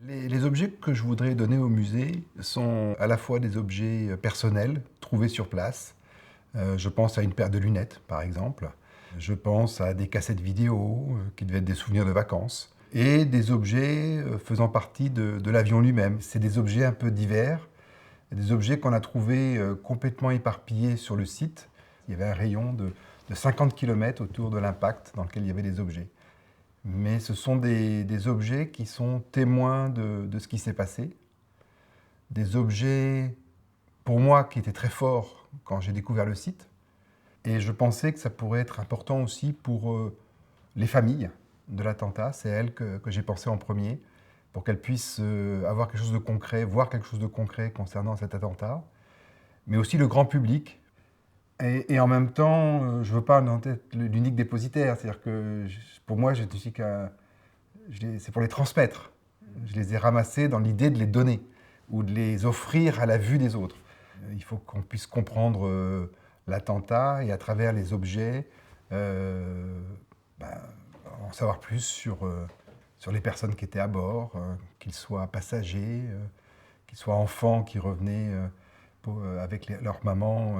Les objets que je voudrais donner au musée sont à la fois des objets personnels, trouvés sur place. Je pense à une paire de lunettes, par exemple. Je pense à des cassettes vidéo qui devaient être des souvenirs de vacances. Et des objets faisant partie de l'avion lui-même. C'est des objets un peu divers, des objets qu'on a trouvés complètement éparpillés sur le site. Il y avait un rayon de 50 km autour de l'impact dans lequel il y avait des objets. Mais ce sont des objets qui sont témoins de ce qui s'est passé. Des objets, pour moi, qui étaient très forts quand j'ai découvert le site. Et je pensais que ça pourrait être important aussi pour les familles de l'attentat. C'est elles que j'ai pensé en premier, pour qu'elles puissent avoir quelque chose de concret, voir quelque chose de concret concernant cet attentat. Mais aussi le grand public. Et en même temps, je ne veux pas en être l'unique dépositaire. C'est-à-dire que pour moi, je ne suis c'est pour les transmettre. Je les ai ramassés dans l'idée de les donner ou de les offrir à la vue des autres. Il faut qu'on puisse comprendre l'attentat et à travers les objets, ben, en savoir plus sur les personnes qui étaient à bord, qu'ils soient passagers, qu'ils soient enfants qui revenaient avec leur maman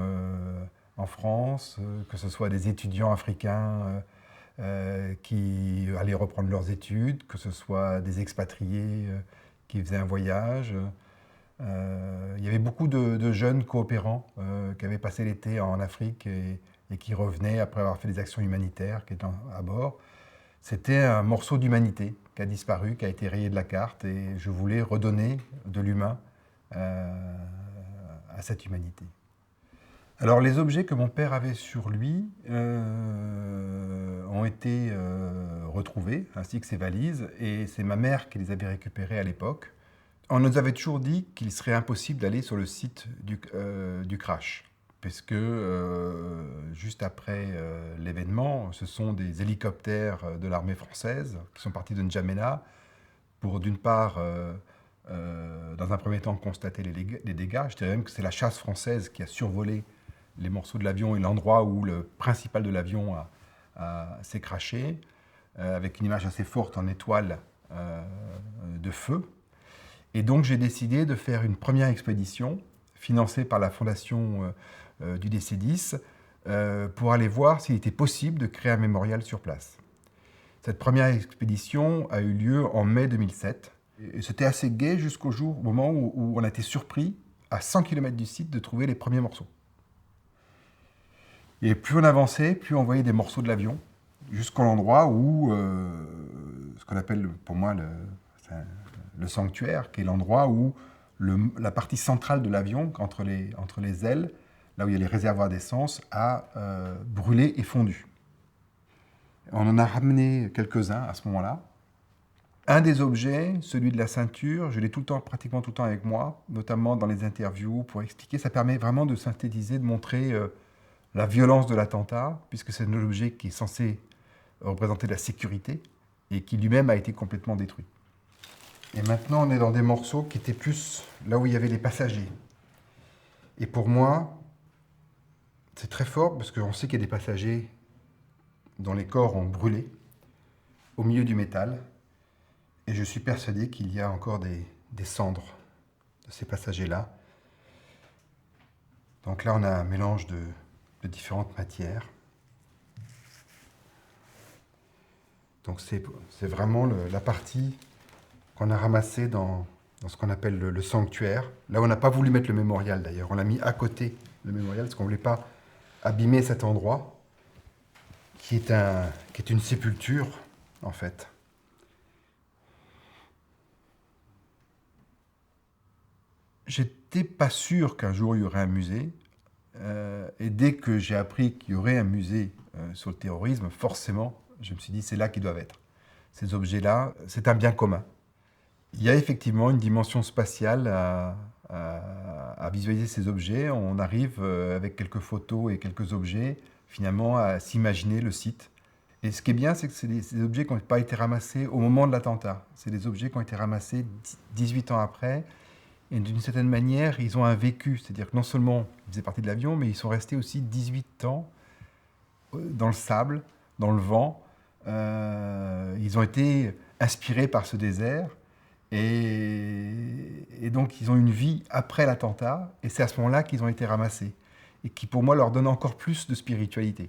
en France, que ce soit des étudiants africains qui allaient reprendre leurs études, que ce soit des expatriés qui faisaient un voyage. Il y avait beaucoup de jeunes coopérants qui avaient passé l'été en Afrique et qui revenaient après avoir fait des actions humanitaires, qui étaient à bord. C'était un morceau d'humanité qui a disparu, qui a été rayé de la carte, et je voulais redonner de l'humain à cette humanité. Alors les objets que mon père avait sur lui ont été retrouvés, ainsi que ses valises, et c'est ma mère qui les avait récupérés à l'époque. On nous avait toujours dit qu'il serait impossible d'aller sur le site du crash, puisque juste après l'événement, ce sont des hélicoptères de l'armée française qui sont partis de N'Djamena pour d'une part, dans un premier temps, constater les dégâts. Je dirais même que c'est la chasse française qui a survolé les morceaux de l'avion et l'endroit où le principal de l'avion s'est crashé, avec une image assez forte en étoile de feu. Et donc j'ai décidé de faire une première expédition financée par la fondation du DC-10 pour aller voir s'il était possible de créer un mémorial sur place. Cette première expédition a eu lieu en mai 2007. Et c'était assez gai jusqu'au moment où on a été surpris, à 100 km du site, de trouver les premiers morceaux. Et plus on avançait, plus on voyait des morceaux de l'avion, jusqu'à l'endroit où, ce qu'on appelle pour moi le sanctuaire, qui est l'endroit où la partie centrale de l'avion, entre les ailes, là où il y a les réservoirs d'essence, a brûlé et fondu. On en a ramené quelques-uns à ce moment-là. Un des objets, celui de la ceinture, je l'ai pratiquement tout le temps avec moi, notamment dans les interviews pour expliquer. Ça permet vraiment de synthétiser, de montrer la violence de l'attentat, puisque c'est un objet qui est censé représenter la sécurité et qui lui-même a été complètement détruit. Et maintenant, on est dans des morceaux qui étaient plus là où il y avait les passagers. Et pour moi, c'est très fort parce qu'on sait qu'il y a des passagers dont les corps ont brûlé au milieu du métal. Et je suis persuadé qu'il y a encore des cendres de ces passagers-là. Donc là, on a un mélange de différentes matières. Donc c'est vraiment la partie qu'on a ramassée dans ce qu'on appelle le sanctuaire. Là, on n'a pas voulu mettre le mémorial d'ailleurs. On l'a mis à côté, le mémorial, parce qu'on ne voulait pas abîmer cet endroit, qui est une sépulture, en fait. J'étais pas sûr qu'un jour il y aurait un musée. Et dès que j'ai appris qu'il y aurait un musée sur le terrorisme, forcément, je me suis dit c'est là qu'ils doivent être. Ces objets-là, c'est un bien commun. Il y a effectivement une dimension spatiale à visualiser ces objets. On arrive avec quelques photos et quelques objets, finalement, à s'imaginer le site. Et ce qui est bien, c'est que c'est des objets qui n'ont pas été ramassés au moment de l'attentat. C'est des objets qui ont été ramassés 18 ans après. Et d'une certaine manière, ils ont un vécu. C'est-à-dire que non seulement ils faisaient partie de l'avion, mais ils sont restés aussi 18 ans dans le sable, dans le vent. Ils ont été inspirés par ce désert. Et donc, ils ont une vie après l'attentat, et c'est à ce moment-là qu'ils ont été ramassés, et qui, pour moi, leur donne encore plus de spiritualité.